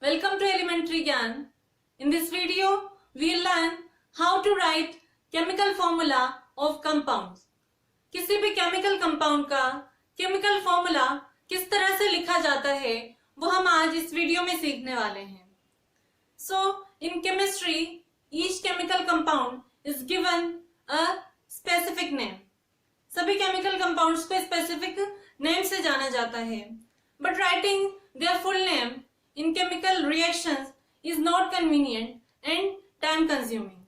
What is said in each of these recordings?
Welcome to Elementary Gyan. In this video, we'll learn how to write chemical formula of compounds. किसी भी chemical compound का chemical formula किस तरह से लिखा जाता है वो हम आज इस वीडियो में सीखने वाले हैं. So, in chemistry, each chemical compound is given a specific name. सभी chemical compounds को specific name से जाना जाता है. But writing their full name in chemical reactions is not convenient and time consuming.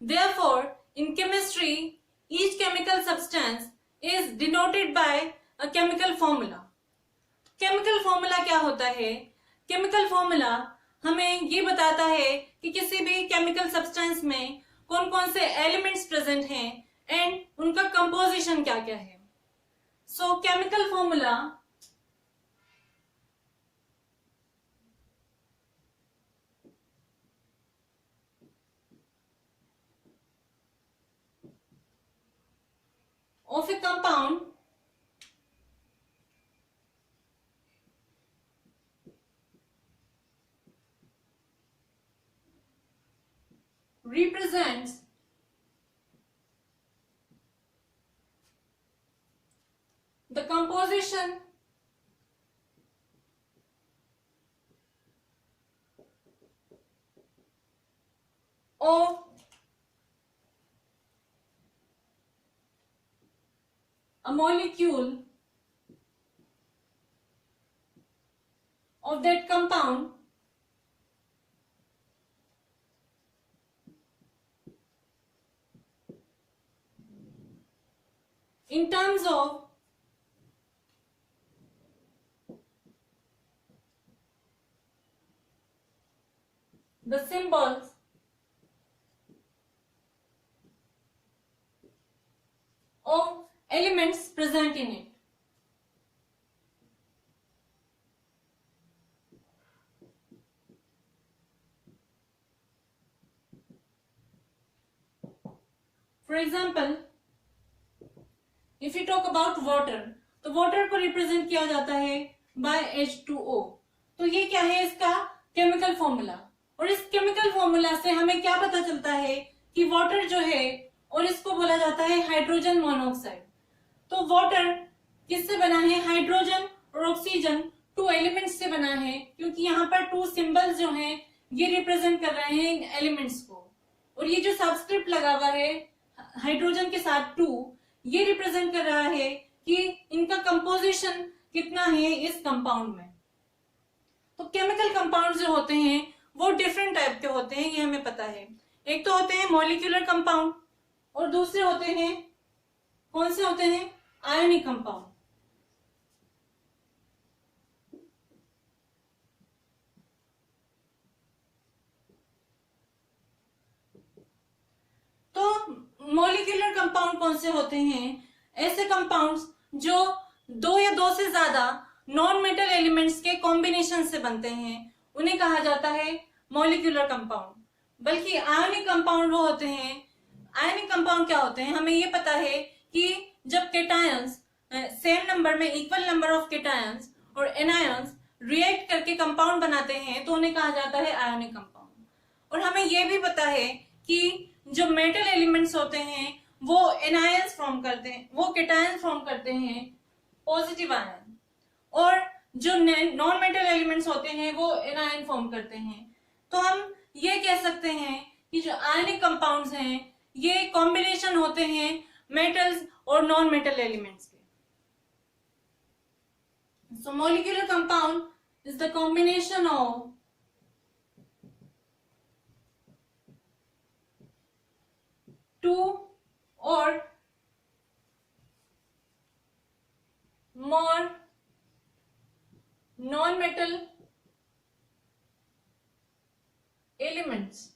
Therefore, in chemistry, each chemical substance is denoted by a chemical formula. Chemical formula क्या होता है? Chemical formula हमें ये बताता है कि किसी भी chemical substance में कौन कौन से elements present हैं and उनका composition क्या क्या है. So, chemical formula of a compound represents the composition of a molecule of that compound in terms of the symbols of elements present in it. For example, if we talk about water, तो water को represent किया जाता है by H2O. तो ये क्या है इसका chemical formula. और इस chemical formula से हमें क्या पता चलता है कि water जो है और इसको बोला जाता है हाइड्रोजन मोनोऑक्साइड. तो वाटर किससे बना है? हाइड्रोजन और ऑक्सीजन, टू एलिमेंट्स से बना है, क्योंकि यहाँ पर टू सिंबल्स जो हैं ये रिप्रेजेंट कर रहे हैं इन एलिमेंट्स को. और ये जो सबस्क्रिप्ट लगा हुआ है हाइड्रोजन के साथ 2, ये रिप्रेजेंट कर रहा है कि इनका कंपोजिशन कितना है इस कंपाउंड में. तो केमिकल कंपाउंड जो होते हैं वो डिफरेंट टाइप के होते हैं, ये हमें पता है. एक तो होते हैं मॉलिक्यूलर कंपाउंड और दूसरे होते हैं, कौन से होते हैं? Ionic compound. तो मॉलिक्यूलर कंपाउंड कौन से होते हैं? ऐसे कंपाउंड्स जो दो या दो से ज्यादा नॉन मेटल एलिमेंट्स के कॉम्बिनेशन से बनते हैं, उन्हें कहा जाता है मॉलिक्यूलर कंपाउंड. बल्कि आयनिक कंपाउंड वो होते हैं. आयनिक कंपाउंड क्या होते हैं? हमें ये पता है कि जब केटायंस सेम नंबर में इक्वल नंबर ऑफ केटायंस और एनायंस रिएक्ट करके कंपाउंड बनाते हैं तो उन्हें कहा जाता है आयोनिक कंपाउंड. और हमें यह भी पता है कि जो मेटल एलिमेंट्स होते हैं वो एनायंस फॉर्म करते हैं, वो केटायंस फॉर्म करते हैं पॉजिटिव आयन, और जो नॉन मेटल एलिमेंट्स होते हैं वो एनायन फॉर्म करते हैं. तो हम ये कह सकते हैं कि जो आयनिक कंपाउंड्स हैं ये कॉम्बिनेशन होते हैं मेटल्स और नॉन मेटल एलिमेंट्स के. So molecular compound is the combination of two or more non-metal elements,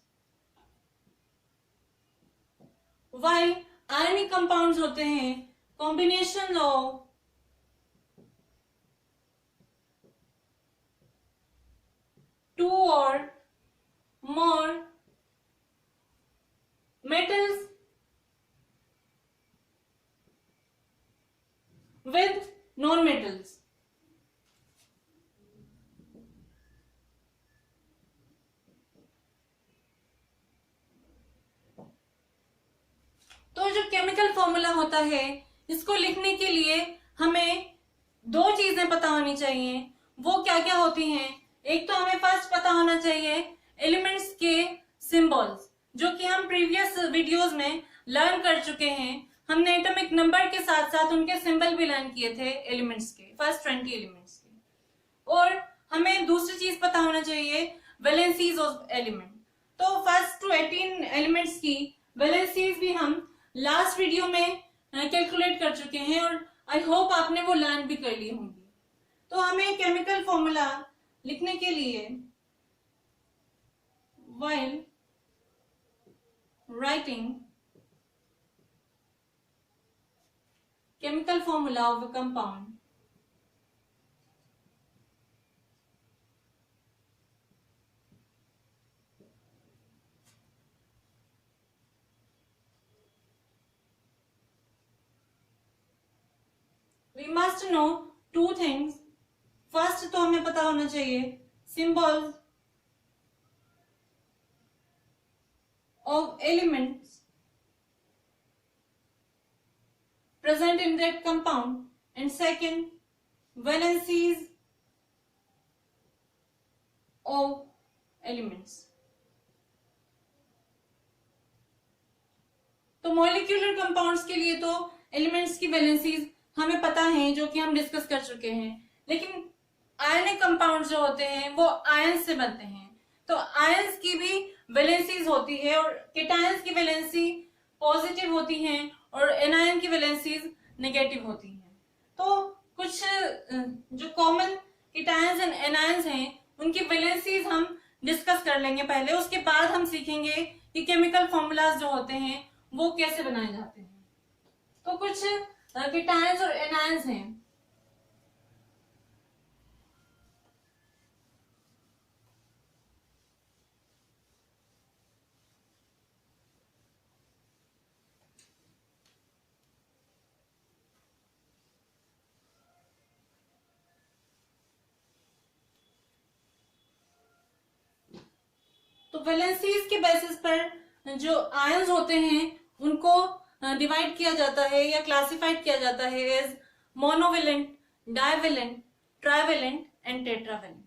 while ionic compounds होते हैं combination of two or more metals with non-metals. Chemical formula होता है, इसको लिखने के लिए हमें दो चीजें पता होनी चाहिए। वो क्या क्या होती हैं? एक तो हमें फर्स्ट पता होना चाहिए एलिमेंट्स के सिंबल्स, जो कि हम प्रीवियस वीडियोस में लर्न कर चुके हैं। हमने एटॉमिक नंबर के साथ साथ उनके सिंबल भी लर्न किए थे एलिमेंट्स के, फर्स्ट 20 एलिमेंट्स के। और हमें दूसरी चीज पता होना चाहिए वैलेंसीज ऑफ एलिमेंट। तो फर्स्ट टू 18 एलिमेंट्स की वैलेंसीज भी हम लास्ट वीडियो में कैलकुलेट कर चुके हैं और आई होप आपने वो लर्न भी कर ली होंगी। तो हमें केमिकल फॉर्मूला लिखने के लिए while writing chemical formula of a compound, we must know two things. First तो हमें पता होना चाहिए symbols of elements present in that compound, and second, valencies of elements. तो मॉलिक्यूलर कंपाउंड्स के लिए तो एलिमेंट्स की वैलेंसीज हमें पता है, जो कि हम डिस्कस कर चुके हैं। लेकिन आयनिक कंपाउंड्स जो होते हैं वो आयन से बनते हैं, तो आयंस की भी वैलेंसीज होती है और केटायंस की वैलेंसी पॉजिटिव होती हैं और एनायन की वैलेंसीज नेगेटिव होती हैं। तो कुछ जो कॉमन केटायंस एंड एनायंस हैं उनकी वैलेंसीज हम डिस्कस कर लेंगे पहले, उसके बाद हम सीखेंगे कि केमिकल फॉर्मूलाज जो होते हैं वो कैसे बनाए जाते हैं। तो कुछ केटायंस और एनायंस हैं। तो वैलेंसीज के बेसिस पर जो आयंस होते हैं उनको डिवाइड किया जाता है या क्लासिफाइड किया जाता है as monovalent, divalent, trivalent and tetravalent.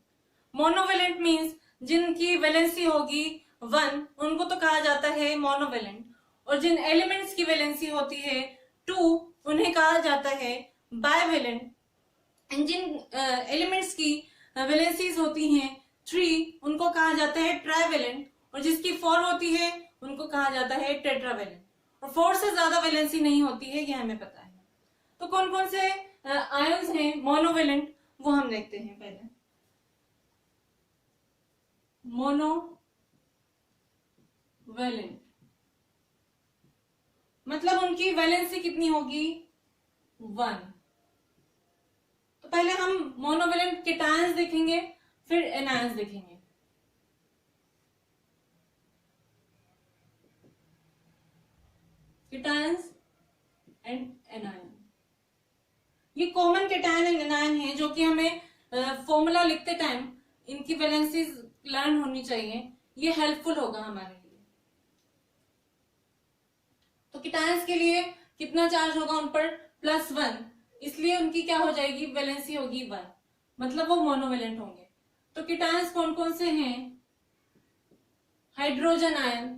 Monovalent means जिनकी वैलेंसी होगी 1 उनको तो कहा जाता है मोनोवेलेंट, और जिन एलिमेंट्स की वैलेंसी होती है 2 उन्हें कहा जाता है बाइवेलेंट, एंड जिन एलिमेंट्स की वैलेंसीज होती हैं 3 उनको कहा जाता है ट्राइवेलेंट, और जिसकी 4 होती है उनको कहा जाता है टेट्रावेलेंट, और 4 से ज्यादा वैलेंसी नहीं होती है, ये हमें पता है। तो कौन कौन से आयंस हैं मोनोवेलेंट वो हम देखते हैं पहले। मोनोवेलेंट मतलब उनकी वैलेंसी कितनी होगी 1। तो पहले हम मोनोवेलेंट केटायंस देखेंगे फिर एनायंस देखेंगे। केटायंस एंड एनायन, ये कॉमन केटायन एंड एनायन है जो कि हमें फॉर्मूला लिखते टाइम इनकी वैलेंसीज लर्न होनी चाहिए, ये हेल्पफुल होगा हमारे लिए। तो केटायंस के लिए कितना चार्ज होगा उन पर +1, इसलिए उनकी क्या हो जाएगी वैलेंसी होगी 1, मतलब वो मोनोवेलेंट होंगे। तो केटायंस कौन कौन से हैं? Hydrogen ion,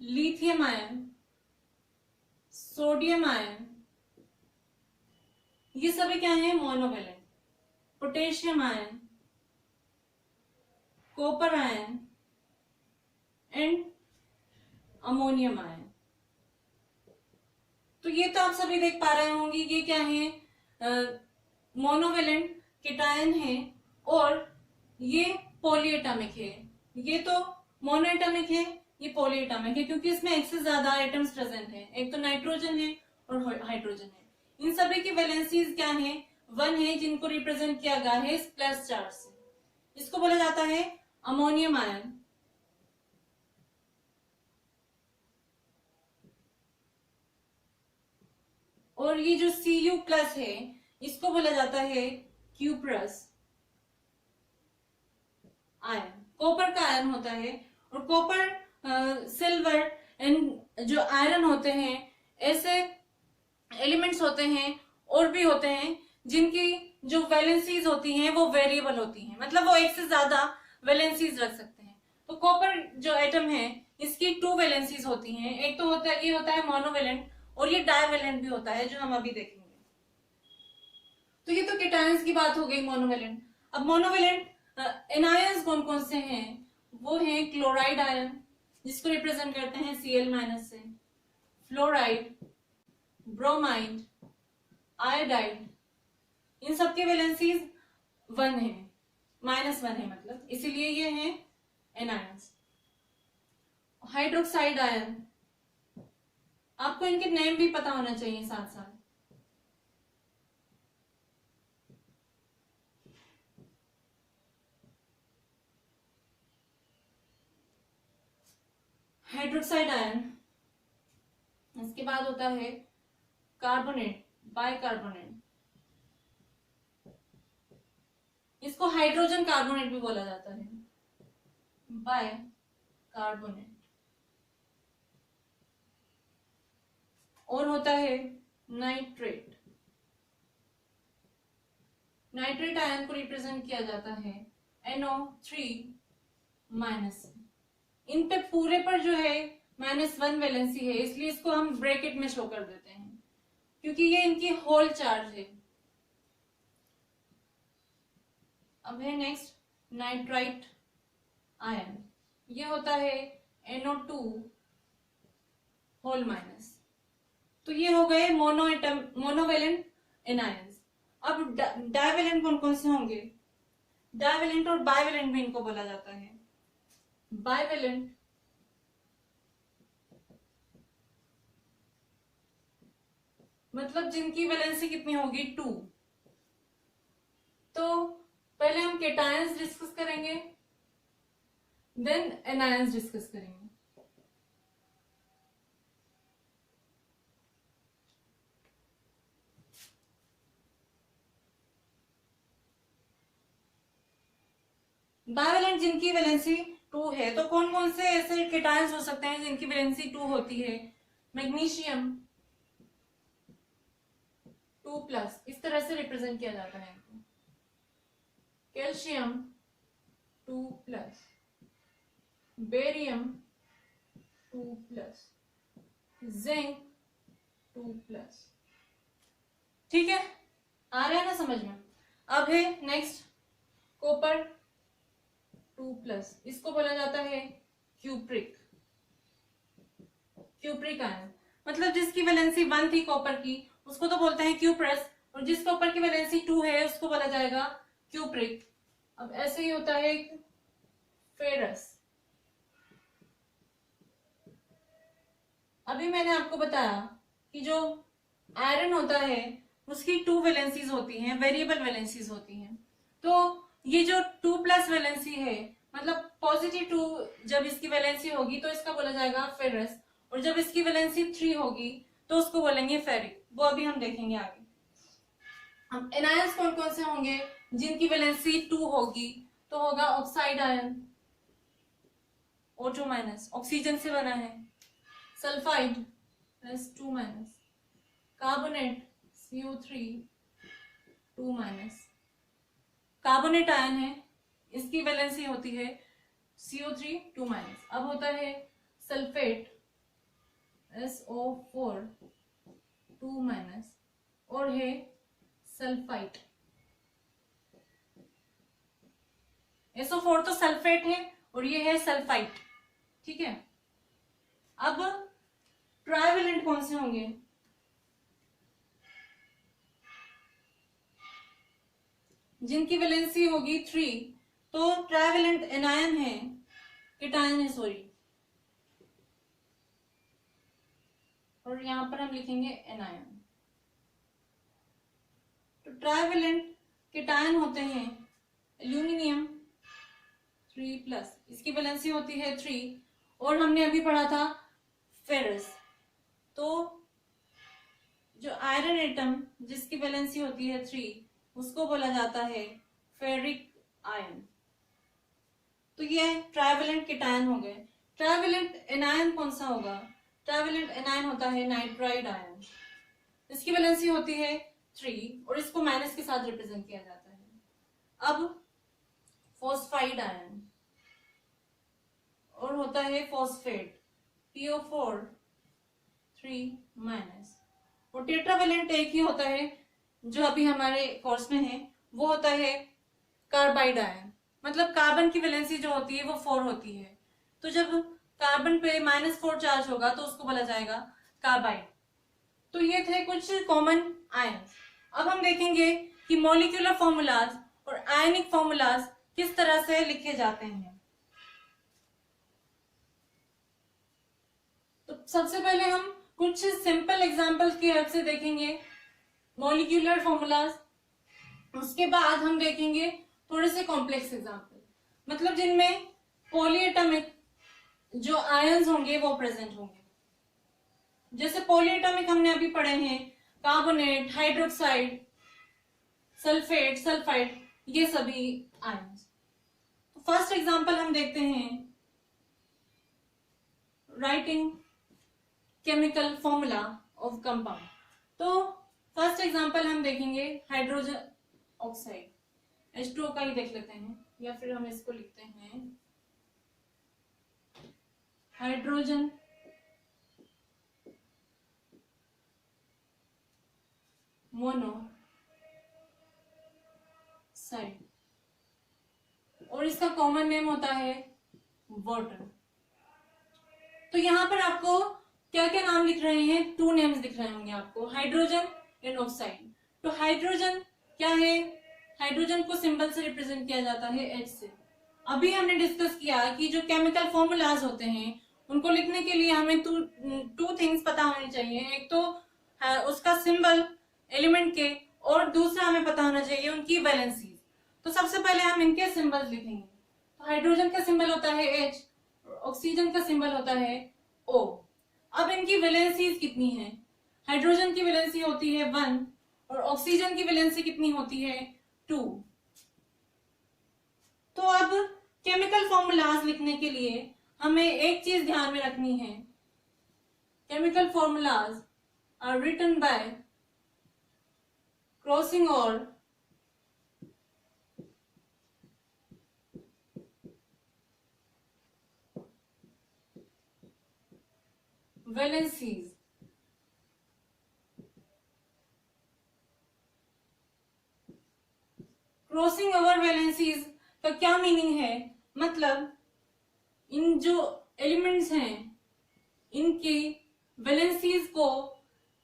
lithium ion, sodium ion, ये सभी क्या है monovalent. Potassium ion, copper ion and ammonium ion. तो ये तो आप सभी देख पा रहे होंगे ये क्या है मोनोवेलेंट केटायन है और ये पॉलीएटॉमिक है। ये तो मोनोएटॉमिक है, ये पॉलीएटॉमिक है क्योंकि इसमें एक से ज्यादा एटम्स प्रेजेंट है, एक तो नाइट्रोजन है और हाइड्रोजन है। इन सभी की वैलेंसीज क्या है 1 है, जिनको रिप्रेजेंट किया गया है इस प्लस चार्ज से। इसको बोला जाता है अमोनियम आयन। और ये जो Cu+ है इसको बोला जाता है Q+ आयन। कॉपर का आयन होता है और कॉपर सिल्वर एंड जो आयरन होते हैं ऐसे एलिमेंट्स होते हैं और भी होते हैं जिनकी जो वैलेंसीज होती हैं वो वेरिएबल होती हैं, मतलब वो एक से ज्यादा वैलेंसीज रख सकते हैं। तो कॉपर जो एटम है इसकी 2 वैलेंसीज होती हैं, एक तो होता है ये होता है मोनोवेलेंट और ये डाइवेलेंट भी होता है जो हम अभी देखेंगे। तो ये तो केटायंस की बात हो गई मोनोवेलेंट। अब मोनोवेलेंट एनायंस कौन कौन से हैं? वो हैं क्लोराइड आयन जिसको रिप्रेजेंट करते हैं Cl- से, फ्लोराइड, ब्रोमाइड, आयोडाइड, इन सबके वैलेंसीज 1 है, -1 है मतलब, इसीलिए ये है एनायंस। हाइड्रोक्साइड आयन, आपको इनके नेम भी पता होना चाहिए साथ साथ। हाइड्रोक्साइड आयन, इसके बाद होता है कार्बोनेट, बाइकार्बोनेट, इसको हाइड्रोजन कार्बोनेट भी बोला जाता है, बाइकार्बोनेट। और होता है नाइट्रेट, नाइट्रेट आयन को रिप्रेजेंट किया जाता है NO3-। इन पे पूरे पर जो है -1 वैलेंसी है, इसलिए इसको हम ब्रैकेट में शो कर देते हैं क्योंकि ये इनकी होल चार्ज है। अब है नेक्स्ट नाइट्राइट आयन, ये होता है NO2-। तो ये हो गए मोनोवेलेंट एनायंस। अब डाइवेलेंट कौन कौन से होंगे? डाइवेलेंट और बाइवेलेंट भी इनको बोला जाता है। बाइवेलेंट मतलब जिनकी वैलेंसी कितनी होगी 2। तो पहले हम केटायंस डिस्कस करेंगे, देन एनायंस डिस्कस करेंगे। बाइवेलेंट जिनकी वैलेंसी 2 है, तो कौन कौन से ऐसे केटायंस हो सकते हैं जिनकी वैलेंसी 2 होती है? मैग्नीशियम 2+, इस तरह से रिप्रेजेंट किया जाता है इनको। Calcium 2+, barium 2+, zinc 2+। ठीक है, आ रहा है ना समझ में? अब है नेक्स्ट कॉपर 2+, इसको बोला जाता है क्यूप्रिक, क्यूप्रिक आयन, मतलब जिसकी वैलेंसी 1 थी कॉपर की उसको तो बोलते हैं क्यूप्रस, और जिस कॉपर की वैलेंसी 2 है उसको बोला जाएगा क्यूप्रिक। अब ऐसे ही होता है फेरस। अभी मैंने आपको बताया कि जो आयरन होता है उसकी 2 वैलेंसीज होती हैं, वेरिएबल वैलेंसीज होती हैं। तो ये जो 2+ वैलेंसी है, मतलब पॉजिटिव 2 जब इसकी वैलेंसी होगी तो इसका बोला जाएगा फेरस, और जब इसकी वैलेंसी 3 होगी तो उसको बोलेंगे फेरिक। वो अभी हम देखेंगे आगे। हम एनायंस कौन कौन से होंगे जिनकी वैलेंसी 2 होगी? तो होगा ऑक्साइड आयन O2-, ऑक्सीजन से बना है। Sulphide S2-, carbonate CO3 2-। Carbonate ion है, इसकी वैलेंसी होती है CO3 2-। अब होता है सल्फेट SO4 2-, और है सल्फाइट। SO4 तो सल्फेट है और ये है सल्फाइट। ठीक है, अब ट्राइवेलेंट कौन से होंगे? जिनकी वैलेंसी होगी 3, तो ट्राइवेलेंट एनायन है, केटायन है सॉरी, और यहां पर हम लिखेंगे एनायन। तो ट्राइवेलेंट केटायन होते हैं एल्यूमिनियम 3+, इसकी वैलेंसी होती है 3, और हमने अभी पढ़ा था फेरस। तो जो आयरन एटम जिसकी वैलेंसी होती है 3 उसको बोला जाता है फेरिक आयन। तो ये ट्राइवेलेंट केटायन हो गए। ट्राइवेलेंट एनायन कौन सा होगा? ट्राइवेलेंट एनायन होता है नाइट्राइड आयन, इसकी वैलेंसी होती है 3 और इसको माइनस के साथ रिप्रेजेंट किया जाता है। अब फॉस्फाइड आयन और होता है फॉस्फेट PO4 3 माइनस, और टेट्रावेलेंट एक ही होता है जो अभी हमारे कोर्स में है, वो होता है कार्बाइड आयन। मतलब कार्बन की वैलेंसी जो होती है वो 4 होती है, तो जब कार्बन पे -4 चार्ज होगा तो उसको बोला जाएगा कार्बाइड। तो ये थे कुछ कॉमन आयन्स। अब हम देखेंगे कि मॉलिक्यूलर फॉर्मूलाज और आयनिक फॉर्मूलाज किस तरह से लिखे जाते हैं। तो सबसे पहले हम कुछ सिंपल एग्जांपल्स की हेल्प से देखेंगे मॉलिक्यूलर फॉर्मूलाज, उसके बाद हम देखेंगे थोड़े से कॉम्प्लेक्स एग्जांपल, मतलब जिनमें पॉलीएटॉमिक जो आयंस होंगे वो प्रेजेंट होंगे। जैसे पॉलीएटॉमिक हमने अभी पढ़े हैं, कार्बोनेट, हाइड्रोक्साइड, सल्फेट, सल्फाइड, ये सभी आयंस। तो फर्स्ट एग्जांपल हम देखते हैं, writing chemical formula of compound. तो फर्स्ट एग्जांपल हम देखेंगे हाइड्रोजन ऑक्साइड, H2O का ही देख लेते हैं, या फिर हम इसको लिखते हैं हाइड्रोजन मोनोसाइड, और इसका कॉमन नेम होता है वाटर। तो यहां पर आपको क्या क्या नाम लिख रहे हैं? 2 नेम्स दिख रहे होंगे आपको, हाइड्रोजन एंड ऑक्साइड। तो हाइड्रोजन क्या है? हाइड्रोजन को सिंबल से रिप्रेजेंट किया जाता है H से। अभी हमने डिस्कस किया कि जो केमिकल फॉर्मूलाज होते हैं उनको लिखने के लिए हमें टू थिंग्स पता होनी चाहिए, एक तो उसका सिंबल एलिमेंट के, और दूसरा हमें पता होना चाहिए उनकी वैलेंसी। तो सबसे पहले हम इनके सिंबल्स लिखेंगे। तो हाइड्रोजन का सिंबल होता है H, ऑक्सीजन का सिंबल होता है O। अब इनकी वैलेंसीज कितनी है? हाइड्रोजन की वैलेंसी होती है 1 और ऑक्सीजन की वैलेंसी कितनी होती है? 2। तो अब केमिकल फॉर्मूलाज लिखने के लिए हमें एक चीज ध्यान में रखनी है, chemical formulas are written by crossing और वैलेंसीज। क्रॉसिंग ओवर वैलेंसीज का क्या मीनिंग है? मतलब इन जो एलिमेंट्स हैं इनकी वैलेंसीज को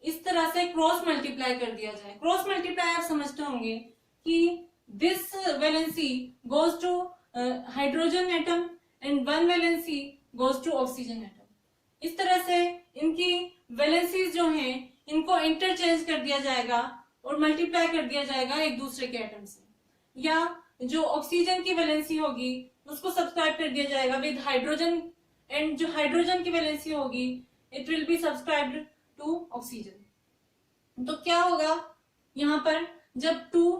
इस तरह से क्रॉस मल्टीप्लाई कर दिया जाए। क्रॉस मल्टीप्लाई आप समझते होंगे कि this valency goes to hydrogen atom and 1 valency goes to oxygen atom. इस तरह से इनकी वैलेंसीज जो हैं इनको इंटरचेंज कर दिया जाएगा और मल्टीप्लाई कर दिया जाएगा एक दूसरे के एटम से, या जो ऑक्सीजन की वैलेंसी होगी उसको सब्सक्राइब कर दिया जाएगा विद हाइड्रोजन, एंड जो हाइड्रोजन की वैलेंसी होगी it will be subscribed to oxygen. तो क्या होगा यहाँ पर, जब 2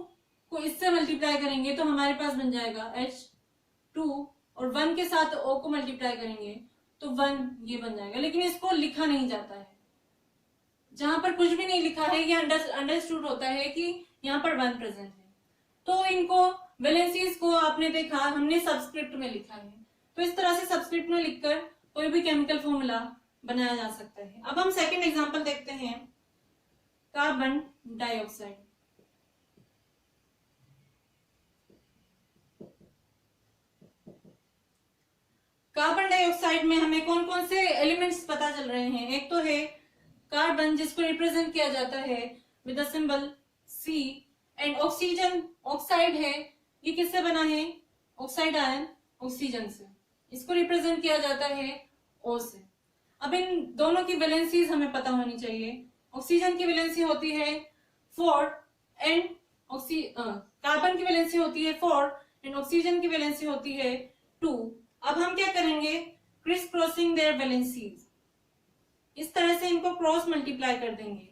को इससे मल्टीप्लाई करेंगे तो हमारे पास बन जाएगा H2, और 1 के साथ O को मल्टीप्लाई करेंगे तो 1 ये बन जाएगा। लेकिन इसको लिखा नहीं जाता है, जहां पर कुछ भी नहीं लिखा है ये अंडरस्टूड होता है कि यहाँ पर 1 प्रेजेंट है। तो इनको वैलेंसीज को आपने देखा हमने सबस्क्रिप्ट में लिखा है, तो इस तरह से सबस्क्रिप्ट में लिखकर कोई भी केमिकल फॉर्मूला बनाया जा सकता है। अब हम सेकंड एग्जांपल देखते हैं, कार्बन डाइऑक्साइड। कार्बन डाइऑक्साइड में हमें कौन कौन से एलिमेंट्स पता चल रहे हैं? एक तो है कार्बन जिसको रिप्रेजेंट किया जाता है with the symbol C, and oxygen oxide है, ये किससे बना है? ऑक्साइड आयन ऑक्सीजन से, इसको रिप्रेजेंट किया जाता है O से। अब इन दोनों की वैलेंसीज हमें पता होनी चाहिए। ऑक्सीजन की वैलेंसी होती है 4 एंड कार्बन की वैलेंसी होती है 4 एंड ऑक्सीजन की वैलेंसी होती है 2। अब हम क्या करेंगे? क्रिस क्रॉसिंग देयर वैलेंसीज, इस तरह से इनको क्रॉस मल्टीप्लाई कर देंगे।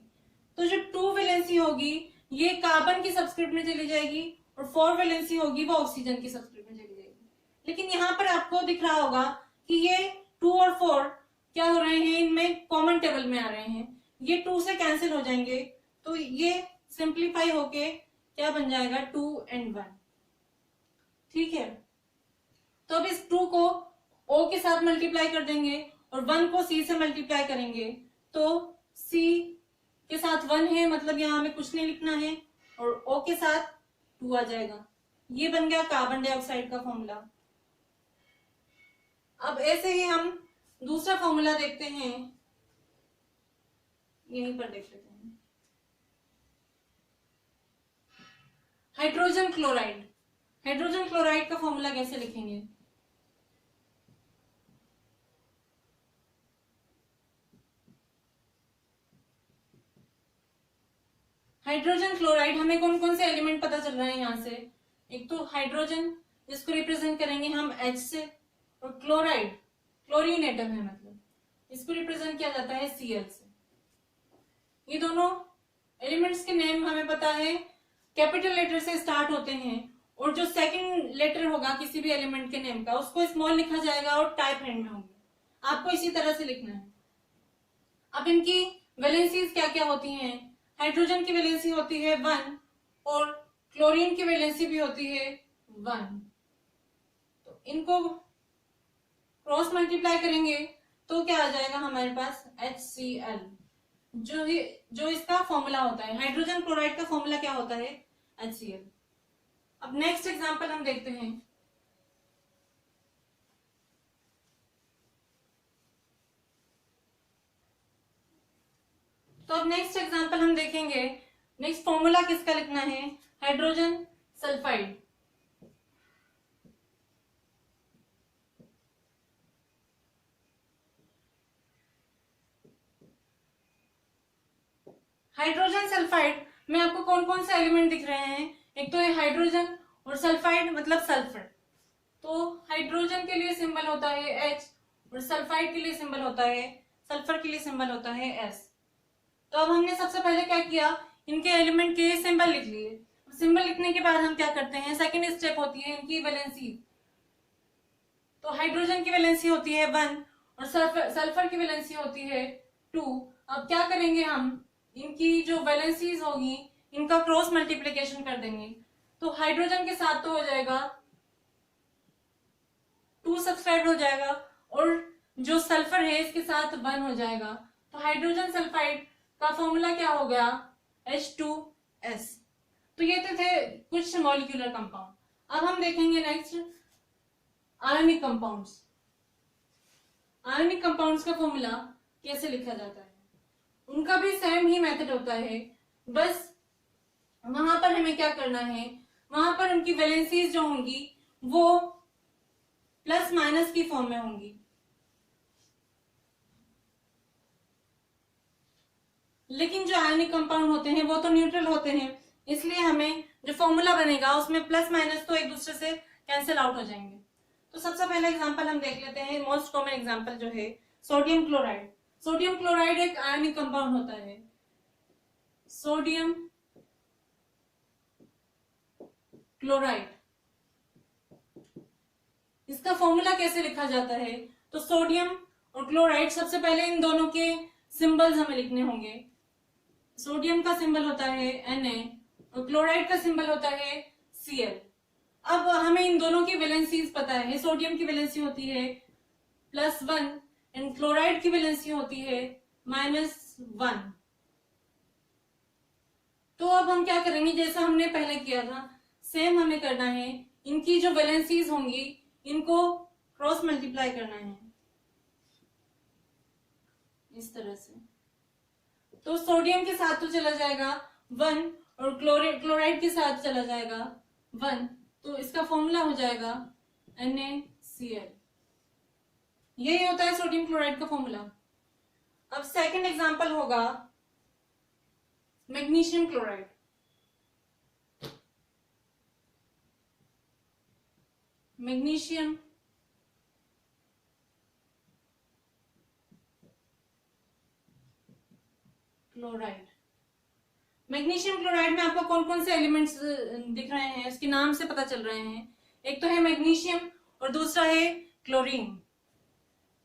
तो जो 2 वैलेंसी होगी ये कार्बन की सबस्क्रिप्ट में चली जाएगी और 4 वैलेंसी होगी वो ऑक्सीजन की सबस्क्रिप्ट में चली जाएगी। लेकिन यहाँ पर आपको दिख रहा होगा कि ये 2 और 4 क्या हो रहे हैं, इनमें कॉमन टेबल में आ रहे हैं, ये 2 से कैंसिल हो जाएंगे, तो ये सिंप्लीफाई होके क्या बन जाएगा 2 and 1। ठीक है, तो अब इस 2 को O के साथ मल्टीप्लाई कर देंगे और 1 को C से मल्टीप्लाई करेंगे, तो C के साथ 1 है, मतलब यहां हमें कुछ नहीं लिखना है, और O के साथ 2 आ जाएगा। ये बन गया कार्बन डाइऑक्साइड का फॉर्मूला। अब ऐसे ही हम दूसरा फॉर्मूला देखते हैं, यहीं पर देख लेते हैं। हाइड्रोजन क्लोराइड, हाइड्रोजन क्लोराइड का फॉर्मूला कैसे लिखेंगे? हाइड्रोजन क्लोराइड, हमें कौन कौन से एलिमेंट पता चल रहे हैं यहाँ से? एक तो हाइड्रोजन, इसको रिप्रेजेंट करेंगे हम H से, और क्लोराइड क्लोरीन एटम है, मतलब इसको रिप्रेजेंट किया जाता है Cl से। ये दोनों एलिमेंट्स के नेम हमें पता है कैपिटल लेटर से स्टार्ट होते हैं, और जो सेकंड लेटर होगा किसी भी एलिमेंट के नेम का उसको स्मॉल लिखा जाएगा और टाइप हैंड में होंगे। आपको इसी तरह से लिखना है। अब इनकी वैलेंसीज क्या क्या होती हैं? हाइड्रोजन की वैलेंसी होती है 1 और क्लोरीन की वैलेंसी भी होती है 1। तो इनको क्रॉस मल्टीप्लाई करेंगे तो क्या आ जाएगा हमारे पास HCl, जो इसका फॉर्मूला होता है। हाइड्रोजन क्लोराइड का फॉर्मूला क्या होता है? HCl। अब नेक्स्ट एग्जांपल हम देखते हैं। तो अब नेक्स्ट एग्जांपल हम देखेंगे। नेक्स्ट फॉर्मूला किसका लिखना है? Hydrogen sulphide. हाइड्रोजन सल्फाइड में आपको कौन कौन से एलिमेंट दिख रहे हैं? एक तो है हाइड्रोजन, और सल्फाइड मतलब सल्फर। तो हाइड्रोजन के लिए सिंबल होता है H, और सल्फाइड के लिए सिंबल होता है, सल्फर के लिए सिंबल होता है S। तो अब हमने सबसे पहले क्या किया, इनके एलिमेंट के सिंबल लिख लिए। सिंबल लिखने के बाद हम क्या करते हैं, सेकंड स्टेप होती है इनकी वैलेंसी। तो हाइड्रोजन की वैलेंसी होती है 1 और सल्फर की वैलेंसी होती है 2। अब क्या करेंगे, हम इनकी जो वैलेंसीज होगी इनका क्रॉस मल्टीप्लिकेशन कर देंगे। तो हाइड्रोजन के साथ तो हो जाएगा 2 सब्सट्रैक्ट हो जाएगा, और जो सल्फर है इसके साथ 1 हो जाएगा। तो हाइड्रोजन सल्फाइड का फॉर्मूला क्या हो गया? H2S। तो ये तो थे कुछ मॉलिक्यूलर कंपाउंड। अब हम देखेंगे next ionic compounds. Ionic compounds का फॉर्मूला कैसे लिखा जाता है? उनका भी सेम ही मेथड होता है, बस वहां पर हमें क्या करना है, वहां पर उनकी वैलेंसीज जो होंगी वो प्लस माइनस की फॉर्म में होंगी। लेकिन जो आयनिक कंपाउंड होते हैं वो तो न्यूट्रल होते हैं, इसलिए हमें जो फॉर्मूला बनेगा उसमें प्लस माइनस तो एक दूसरे से कैंसिल आउट हो जाएंगे। तो सबसे पहले एग्जांपल हम देख लेते हैं। मोस्ट कॉमन एग्जांपल जो है सोडियम क्लोराइड। सोडियम क्लोराइड एक आयनिक कंपाउंड होता है। सोडियम क्लोराइड, इसका फॉर्मूला कैसे लिखा जाता है? तो सोडियम और क्लोराइड, सबसे पहले इन दोनों के सिंबल्स हमें लिखने होंगे। सोडियम का सिंबल होता है Na और क्लोराइड का सिंबल होता है Cl। अब हमें इन दोनों की वैलेंसीज पता है। सोडियम की वैलेंसी होती है +1 एंड क्लोराइड की वैलेंसी होती है -1। तो अब हम क्या करेंगे, जैसा हमने पहले किया था सेम हमें करना है। इनकी जो वैलेंसीज होंगी इनको क्रॉस मल्टीप्लाई करना है इस तरह से। तो सोडियम के साथ तो चला जाएगा 1 और क्लोराइड के साथ चला जाएगा 1, तो इसका फॉर्मूला हो जाएगा NaCl। यही होता है सोडियम क्लोराइड का फॉर्मूला। अब सेकंड एग्जांपल होगा magnesium chloride. Magnesium chloride. Magnesium chloride में आपको कौन कौन से एलिमेंट्स दिख रहे हैं, उसके नाम से पता चल रहे हैं। एक तो है मैग्नीशियम और दूसरा है क्लोरीन।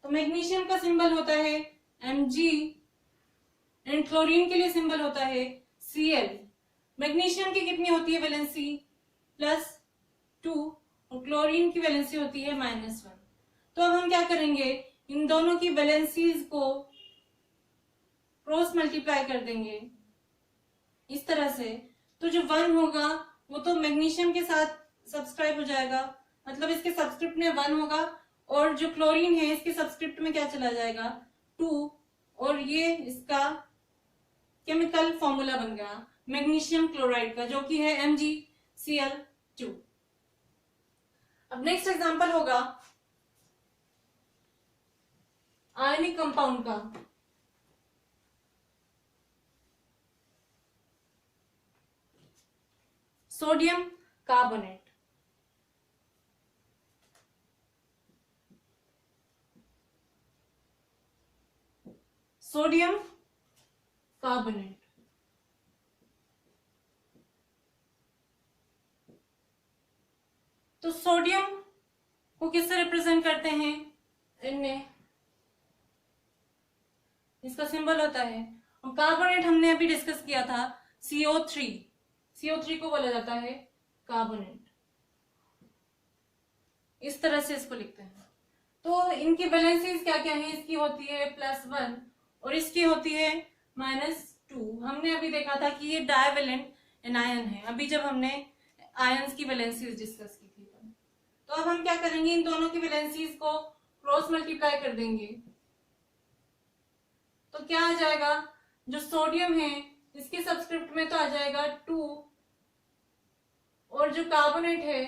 तो मैग्नीशियम का सिंबल होता है Mg एंड क्लोरीन के लिए सिंबल होता है Cl। मैग्नीशियम की कितनी होती है वैलेंसी? +2 और क्लोरीन की वैलेंसी होती है -1। तो अब हम क्या करेंगे, इन दोनों की वैलेंसीज को क्रॉस मल्टीप्लाई कर देंगे इस तरह से। तो जो 1 होगा वो तो मैग्नीशियम के साथ सब्सक्राइब हो जाएगा, मतलब इसके सब्सक्रिप्ट में 1 होगा, और जो क्लोरीन है इसके सब्सक्रिप्ट में क्या चला जाएगा? 2, और ये इसका केमिकल फॉर्मूला बन गया मैग्नीशियम क्लोराइड का, जो कि है MgCl2। अब नेक्स्ट एग्जांपल होगा आयनिक कंपाउंड का। Sodium carbonate. Sodium carbonate. तो सोडियम को किससे रिप्रेजेंट करते हैं? Na, इसका सिंबल होता है। और कार्बोनेट हमने अभी डिस्कस किया था CO3। CO3 को बोला जाता है कार्बोनेट। इस तरह से इसको लिखते हैं। तो इनकी वैलेंसीज क्या क्या है? इसकी होती है +1 और इसकी होती है -2। हमने अभी देखा था कि ये डायवेलेंट एनायन है, अभी जब हमने आयंस की वैलेंसीज डिस्कस की थी। तो अब हम क्या करेंगे, इन दोनों की वैलेंसीज को क्रॉस मल्टीप्लाई कर देंगे। तो क्या आ जाएगा? जो सोडियम है इसके सब्सक्रिप्ट में तो आ जाएगा 2, और जो कार्बोनेट है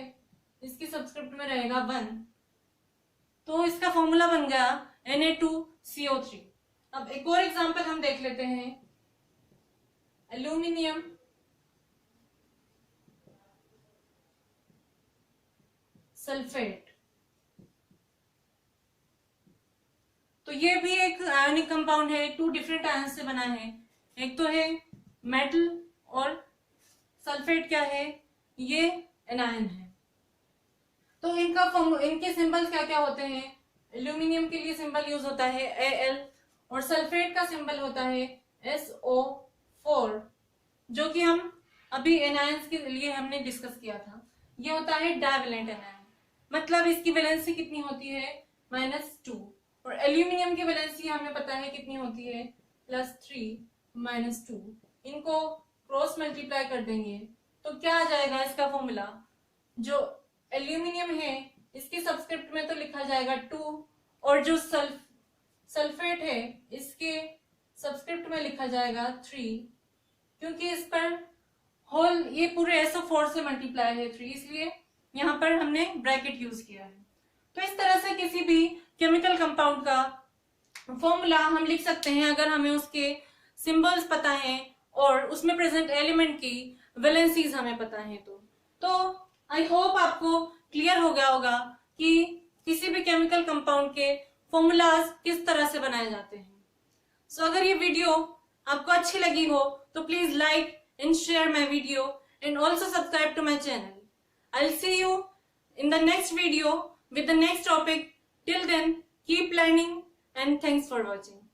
इसकी सब्सक्रिप्ट में रहेगा 1। तो इसका फॉर्मूला बन गया Na2CO3। अब एक और एग्जांपल हम देख लेते हैं, एल्यूमिनियम सल्फेट। तो ये भी एक आयनिक कंपाउंड है, 2 डिफरेंट आयन से बना है। एक तो है मेटल और सल्फेट क्या है? ये एनायन है। तो इनके सिंबल्स क्या क्या होते हैं? एल्यूमिनियम के लिए सिंबल यूज होता है Al, और सल्फेट का सिंबल होता है SO4, जो कि हम अभी एनायंस के लिए हमने डिस्कस किया था। ये होता है डायवेलेंट एनायन, मतलब इसकी वैलेंसी कितनी होती है? -2, और एल्यूमिनियम की वैलेंसी हमें पता है कितनी होती है? +3 -2। इनको क्रॉस मल्टीप्लाई कर देंगे तो क्या आ जाएगा इसका फॉर्मूला? जो एल्यूमिनियम है इसके सब्सक्रिप्ट में तो लिखा जाएगा 2, और जो सल्फेट है इसके सब्सक्रिप्ट में लिखा जाएगा 3, क्योंकि इस पर होल ये पूरे SO4 से मल्टीप्लाई है 3, इसलिए यहाँ पर हमने ब्रैकेट यूज किया है। तो इस तरह से किसी भी केमिकल कंपाउंड का फॉर्मूला हम लिख सकते हैं अगर हमें उसके सिंबल्स पता है और उसमें प्रेजेंट एलिमेंट की वैलेंसीज हमें पता है। तो आई होप आपको क्लियर हो गया होगा कि किसी भी केमिकल कंपाउंड के फॉर्मूलाज किस तरह से बनाए जाते हैं। सो अगर ये वीडियो आपको अच्छी लगी हो तो please like and share my video and also subscribe to my channel. I'll see you in the next video with the next topic. Till then, keep learning and thanks for watching.